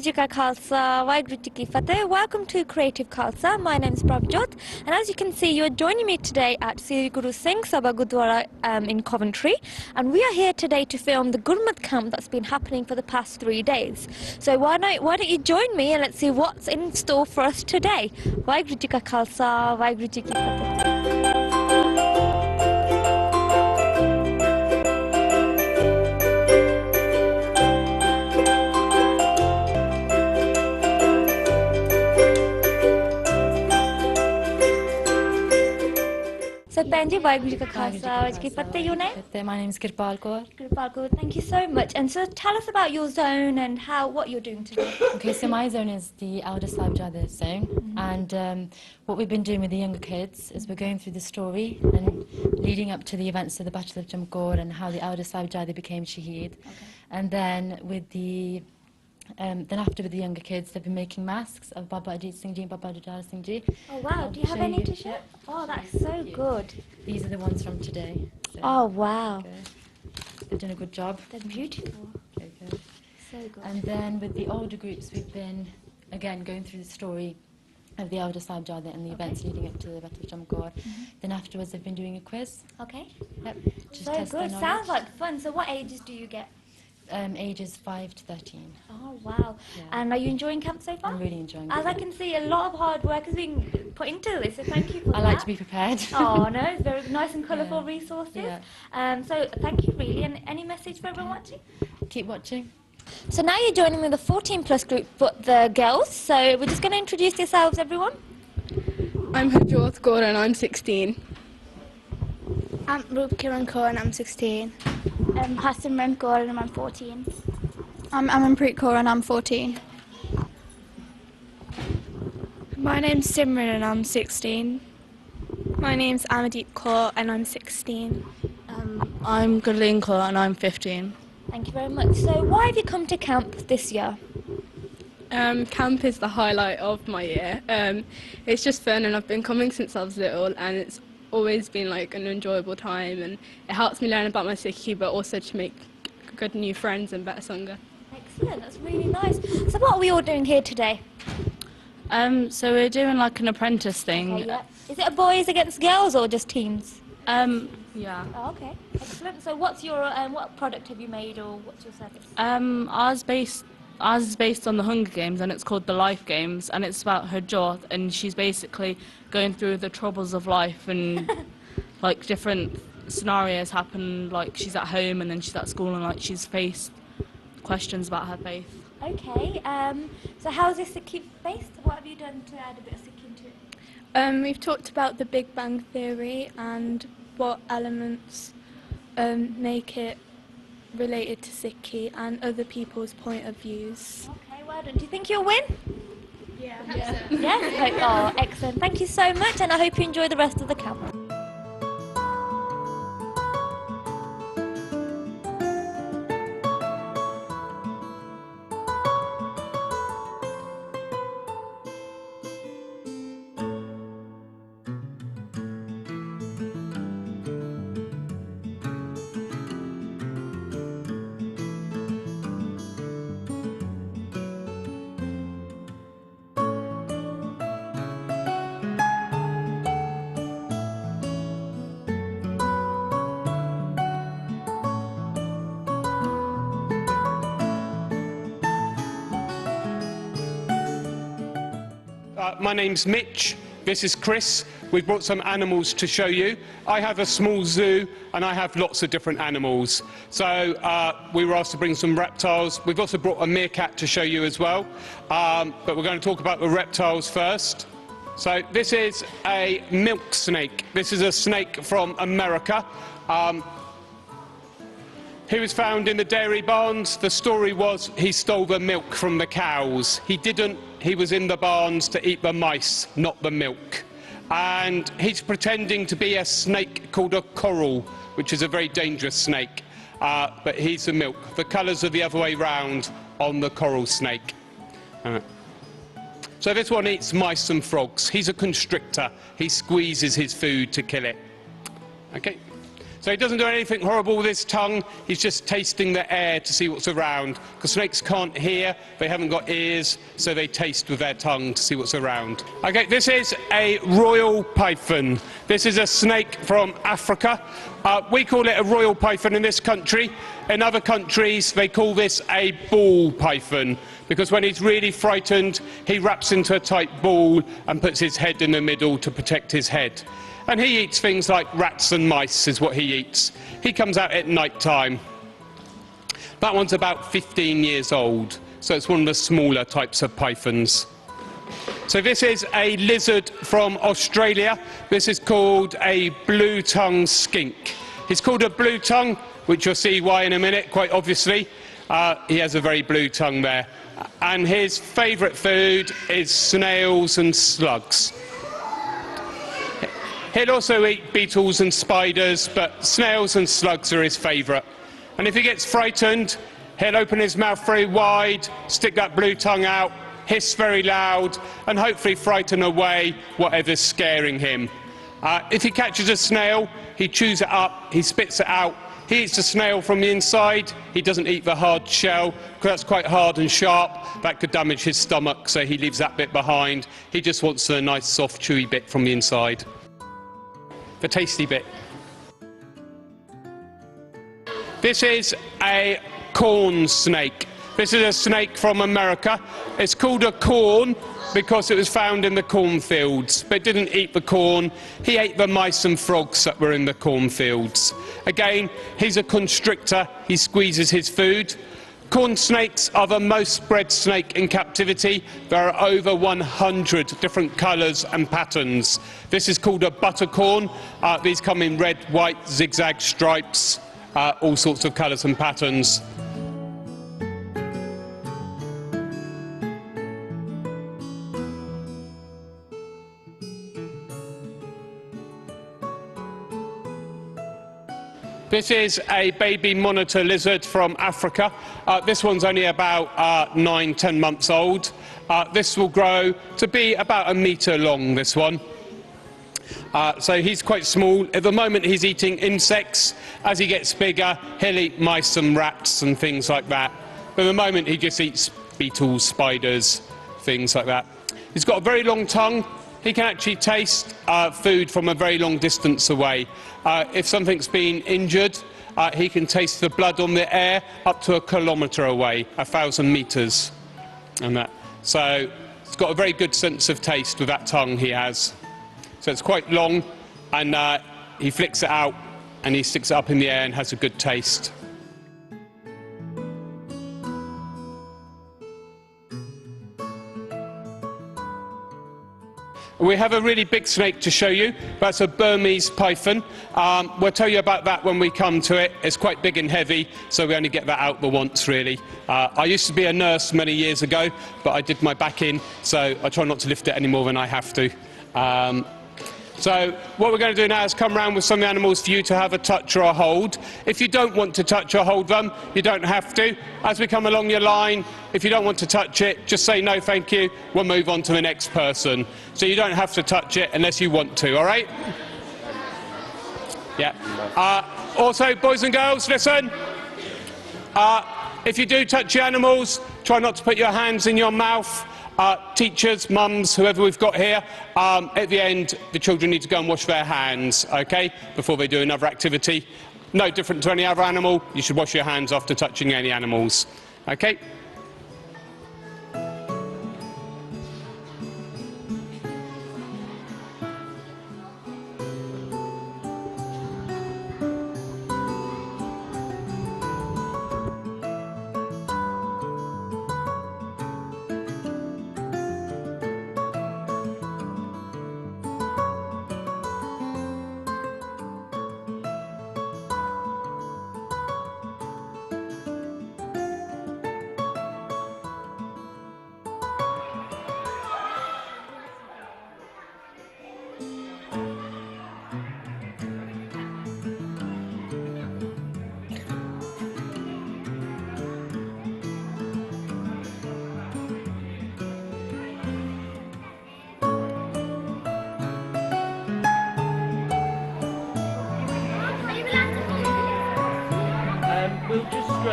Ji Ka Khalsa, Waheguru Ji Ki Fateh. Welcome to Creative Khalsa. My name is Prabhjot, and as you can see, you're joining me today at Sri Guru Singh Sabha Gurdwara in Coventry, and we are here today to film the Gurmat camp that's been happening for the past 3 days. So why don't you join me and let's see what's in store for us today. Waheguru Ji Ka Khalsa, Waheguru Ji Ki Fateh. So, Benji, Waheguru Ji Ka Khalsa, Waheguru Ji Ki Fateh, your name? My name is Kirpal Kaur. Kirpal Kaur, thank you so much. And so, tell us about your zone and what you're doing today. Okay, so my zone is the Elder Sahibzada zone, and what we've been doing with the younger kids is we're going through the story and leading up to the events of the Battle of Jamkor and how the Elder Sahibzada became Shaheed. Okay. And then with the after with the younger kids, they've been making masks of Baba Ajit Singh Ji and Baba Dudar Singh Ji. Oh wow, do you have any to share? Oh, that's so good. These are the ones from today. So, oh wow. Okay. They've done a good job. They're beautiful. Okay, good. So good. And then with the older groups, we've been, again, going through the story of the Elder Sahibzada and the events leading up to the Battle of Jamkor. Then afterwards, they've been doing a quiz. Okay. Yep. Just so test good. their knowledge. Sounds like fun. So what ages do you get? Ages 5 to 13. Oh wow. Yeah. And are you enjoying camp so far? I'm really enjoying it. As I can see, a lot of hard work has been put into this, so thank you for that. I like to be prepared. Oh no, it's very nice and colourful resources. Yeah. So thank you really. And any message for everyone watching? Keep watching. So now you're joining with the 14 plus group, but the girls. So we're just going to introduce yourselves, everyone. I'm Harjot Kaur and I'm 16. I'm Rup Kiran Kaur and I'm 16. I'm Hassimran Kaur and I'm 14. I'm Amanpreet Kaur and I'm 14. My name's Simran and I'm 16. My name's Amadeep Kaur and I'm 16. I'm Gurleen Kaur and I'm 15. Thank you very much. So why have you come to camp this year? Camp is the highlight of my year. It's just fun and I've been coming since I was little and it's always been like an enjoyable time and it helps me learn about my Sikhi but also to make good new friends and better Sangha. Excellent, that's really nice. So what are we all doing here today? So we're doing like an apprentice thing. Okay, yeah. Is it a boys against girls or just teams? Yeah. Oh, okay, excellent. So what's your what product have you made or what's your service? Ours is based on the Hunger Games and it's called the Life Games and it's about Harjot and she's basically going through the troubles of life and like different scenarios happen, like she's at home and then she's at school and like she's faced questions about her faith. Okay, so how is this Sikhi based? What have you done to add a bit of Sikhi into it? We've talked about the Big Bang Theory and what elements make it related to Sikhi and other people's point of views. Okay, well done. Do you think you'll win? Yeah. Yes? Oh, excellent. Thank you so much and I hope you enjoy the rest of the camp. My name's Mitch, this is Chris. We've brought some animals to show you. I have a small zoo and I have lots of different animals. So we were asked to bring some reptiles. We've also brought a meerkat to show you as well. But we're going to talk about the reptiles first. So this is a milk snake. This is a snake from America. He was found in the dairy barns. The story was he stole the milk from the cows. He didn't. He was in the barns to eat the mice, not the milk. And he's pretending to be a snake called a coral, which is a very dangerous snake. But he's the milk. The colours are the other way round on the coral snake. So this one eats mice and frogs. He's a constrictor. He squeezes his food to kill it. Okay. So he doesn't do anything horrible with his tongue, he's just tasting the air to see what's around. Because snakes can't hear, they haven't got ears, so they taste with their tongue to see what's around. Okay, this is a royal python. This is a snake from Africa. We call it a royal python in this country. In other countries, they call this a ball python, because when he's really frightened, he wraps into a tight ball and puts his head in the middle to protect his head. And he eats things like rats and mice is what he eats. He comes out at night time. That one's about 15 years old, so it's one of the smaller types of pythons. So this is a lizard from Australia. This is called a blue-tongued skink. He's called a blue tongue, which you'll see why in a minute, quite obviously. He has a very blue tongue there. And his favourite food is snails and slugs. He'll also eat beetles and spiders, but snails and slugs are his favourite. And if he gets frightened, he'll open his mouth very wide, stick that blue tongue out, hiss very loud, and hopefully frighten away whatever's scaring him. If he catches a snail, he chews it up, he spits it out. He eats the snail from the inside. He doesn't eat the hard shell, because that's quite hard and sharp. That could damage his stomach, so he leaves that bit behind. He just wants the nice, soft, chewy bit from the inside. The tasty bit. This is a corn snake. This is a snake from America. It's called a corn because it was found in the cornfields, but it didn't eat the corn. He ate the mice and frogs that were in the cornfields. Again, he's a constrictor. He squeezes his food. Corn snakes are the most bred snake in captivity. There are over 100 different colours and patterns. This is called a buttercorn. These come in red, white, zigzag stripes, all sorts of colours and patterns. This is a baby monitor lizard from Africa. This one's only about 9-10 months old. This will grow to be about 1 metre long, this one. So he's quite small. At the moment he's eating insects. As he gets bigger, he'll eat mice and rats and things like that. But at the moment he just eats beetles, spiders, things like that. He's got a very long tongue. He can actually taste food from a very long distance away. If something's been injured, he can taste the blood on the air up to 1 kilometre away, 1,000 metres. And that. So it's got a very good sense of taste with that tongue he has. So it's quite long, and he flicks it out and he sticks it up in the air and has a good taste. We have a really big snake to show you. That's a Burmese python. We'll tell you about that when we come to it. It's quite big and heavy, so we only get that out the once, really. I used to be a nurse many years ago, but I did my back in, so I try not to lift it any more than I have to. So what we're going to do now is come round with some of the animals for you to have a touch or a hold. If you don't want to touch or hold them, you don't have to. As we come along your line, if you don't want to touch it, just say no thank you, we'll move on to the next person. So you don't have to touch it unless you want to, all right? Yeah. Also, boys and girls, listen. If you do touch your animals, try not to put your hands in your mouth. Teachers, mums, whoever we've got here, at the end, the children need to go and wash their hands, okay, before they do another activity. No different to any other animal. You should wash your hands after touching any animals, okay?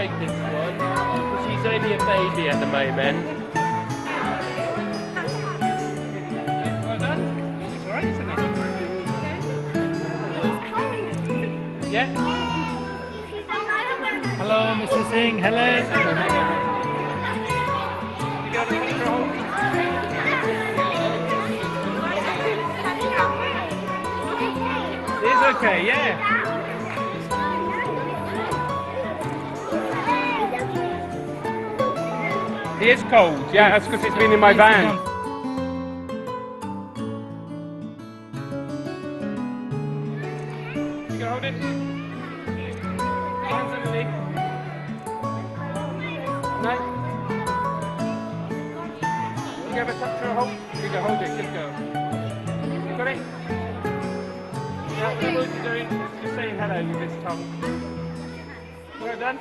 demonstrate this one, because she's only a baby at the moment. Well done. It's alright, isn't it? Yeah? Hello, Mr. Singh. Hello. You got a picture of It's okay, yeah. It is cold, yeah, that's because it's been in my van. You can hold it. Hands underneath. No. You have a touch or a hold? You can hold it, just go. You got it? Yeah, whatever you're doing, just saying hello with this tongue. Well done.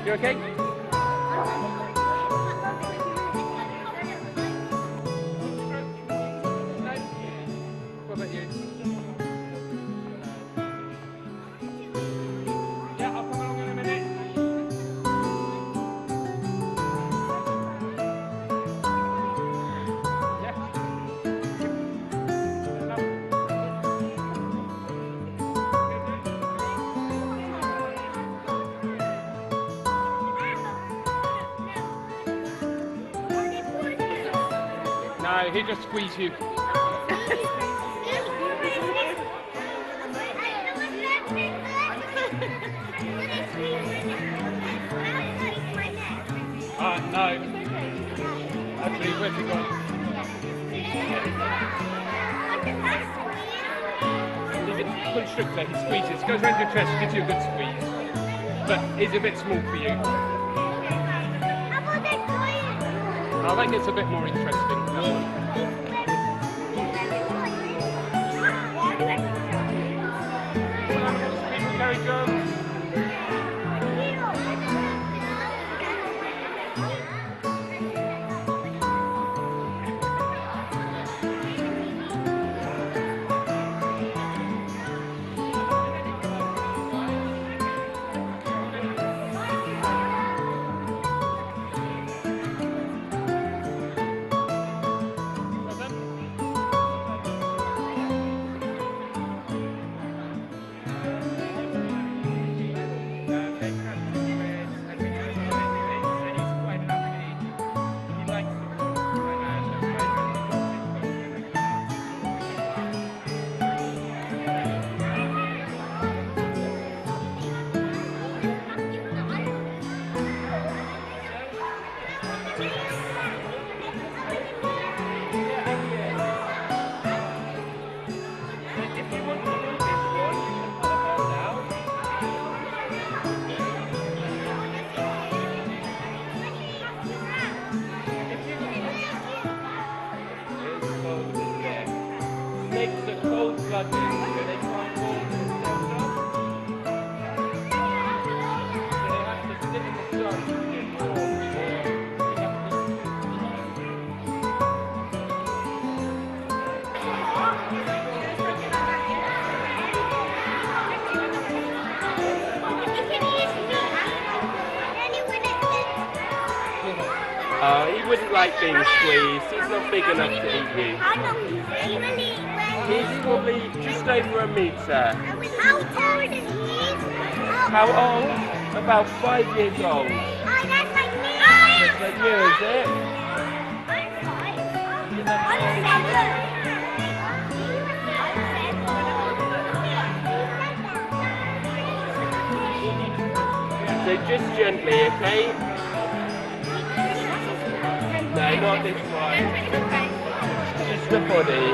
You okay? No. What about you? Yeah, I'll come along in a minute. No, he just squeezed you. No. Actually, where's he gone? Pull strictly, he squeezes, goes around your chest, gives you a good squeeze. But it's a bit small for you. I think it's a bit more interesting. People carry drums. Snakes are cold-blooded, so they can't warm themselves up. So they have to sit in the sun to get warm. He wouldn't like being squeezed. He's not big enough to eat you. He's probably just over a metre. How old? About 5 years old. Just like you, is it? So just gently, okay? No, not this one. Just the body.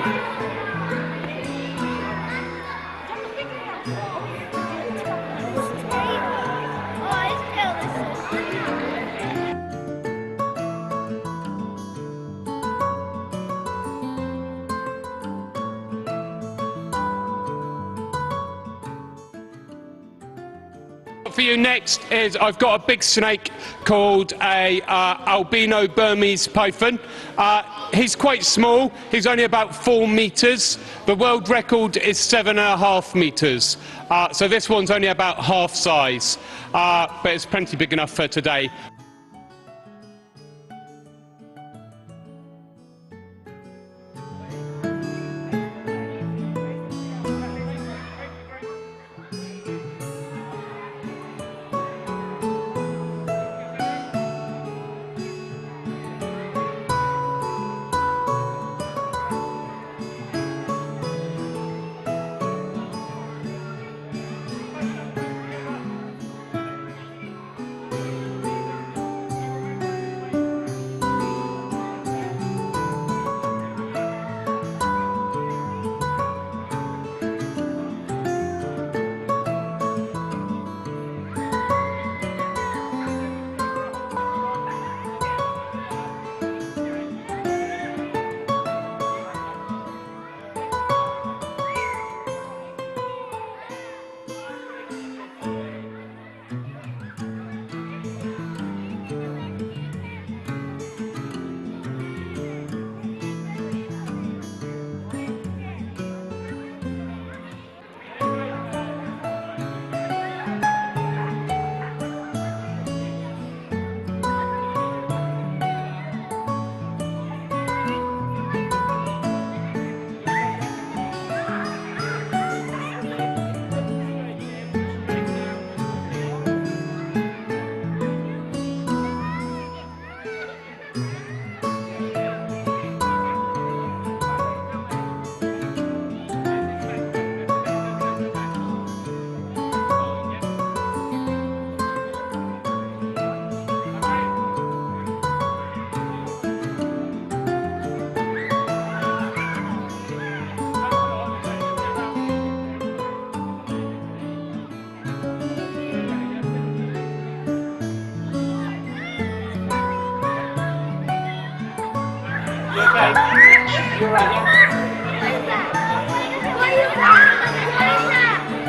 For you next is I've got a big snake called a albino Burmese python. He's quite small. He's only about 4 metres. The world record is 7.5 metres. So this one's only about half size, but it's plenty big enough for today.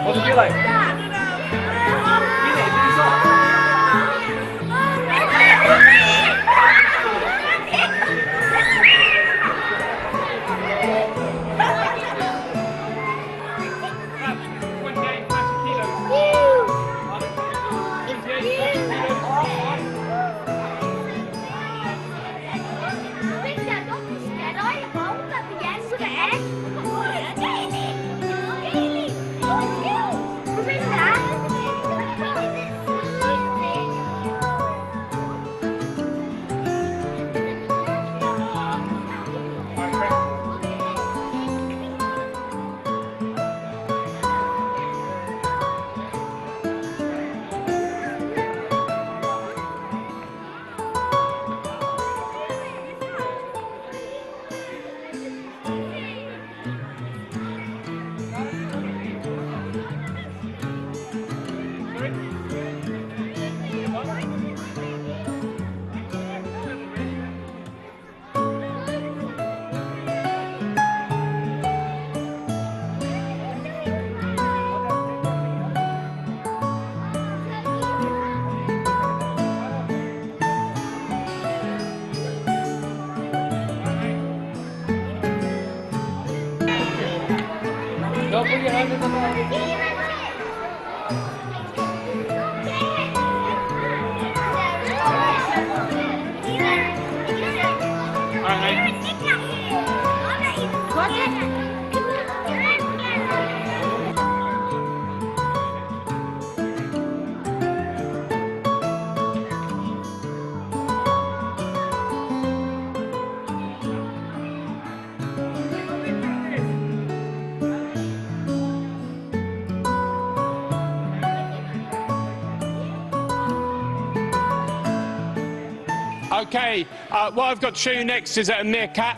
What did you like? Don't put your hand in the mouth. Okay, what I've got to show you next is a meerkat.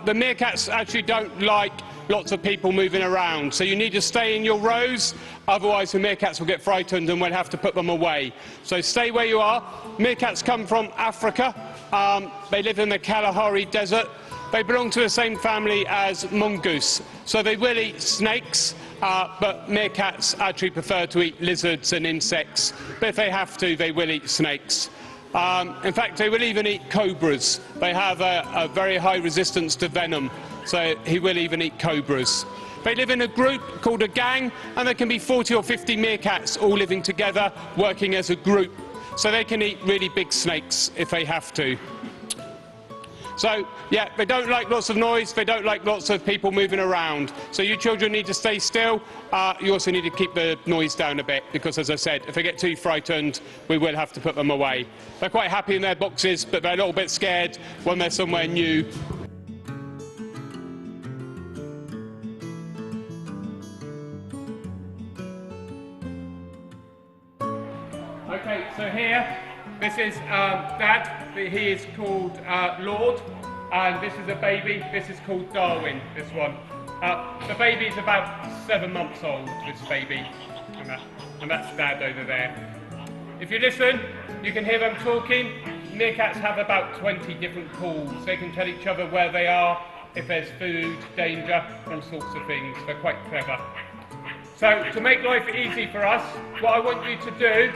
The meerkats actually don't like lots of people moving around, so you need to stay in your rows, otherwise the meerkats will get frightened and we'll have to put them away. So stay where you are. Meerkats come from Africa. They live in the Kalahari Desert. They belong to the same family as mongoose, so they will eat snakes, but meerkats actually prefer to eat lizards and insects, but if they have to, they will eat snakes. In fact, they will even eat cobras. They have a very high resistance to venom, so he will even eat cobras. They live in a group called a gang, and there can be 40 or 50 meerkats all living together, working as a group. So they can eat really big snakes if they have to. So, yeah, they don't like lots of noise, they don't like lots of people moving around. So you children need to stay still. You also need to keep the noise down a bit, because as I said, if they get too frightened, we will have to put them away. They're quite happy in their boxes, but they're a little bit scared when they're somewhere new. Okay, so here, this is Dad. He is called Lord, and this is a baby. This is called Darwin, this one. The baby is about 7 months old, this baby, and that's Dad over there. If you listen, you can hear them talking. Meerkats have about 20 different calls. They can tell each other where they are, if there's food, danger, all sorts of things. They're quite clever. So, to make life easy for us, what I want you to do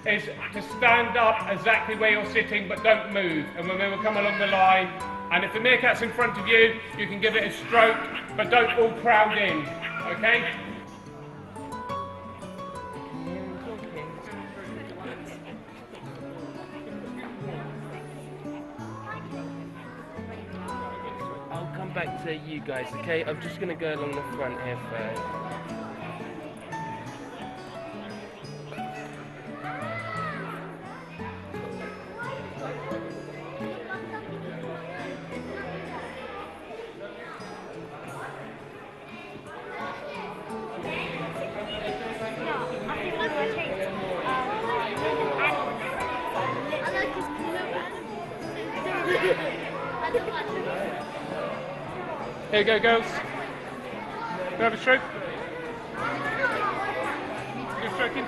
is to stand up exactly where you're sitting, but don't move. And when we will come along the line, and if the meerkat's in front of you, you can give it a stroke, but don't all crowd in, okay? I'll come back to you guys, okay? I'm just going to go along the front here first. Here you go, girls. You have a stroke? You're stroking?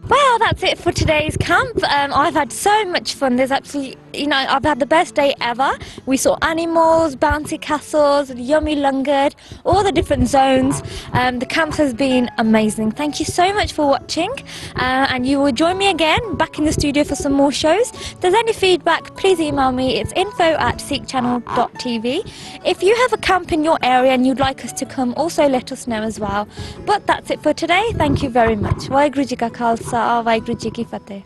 Well, that's it for today's camp. I've had so much fun. There's absolutely, I've had the best day ever. We saw animals, bouncy castles, yummy langar, all the different zones. The camp has been amazing. Thank you so much for watching, and you will join me again back in the studio for some more shows. If there's any feedback, please email me. It's info@seekchannel.tv. If you have a camp in your area and you'd like us to come, also let us know as well. But that's it for today. Thank you very much. Waheguru Ji Ka Khalsa, Waheguru Ji Ki Fateh.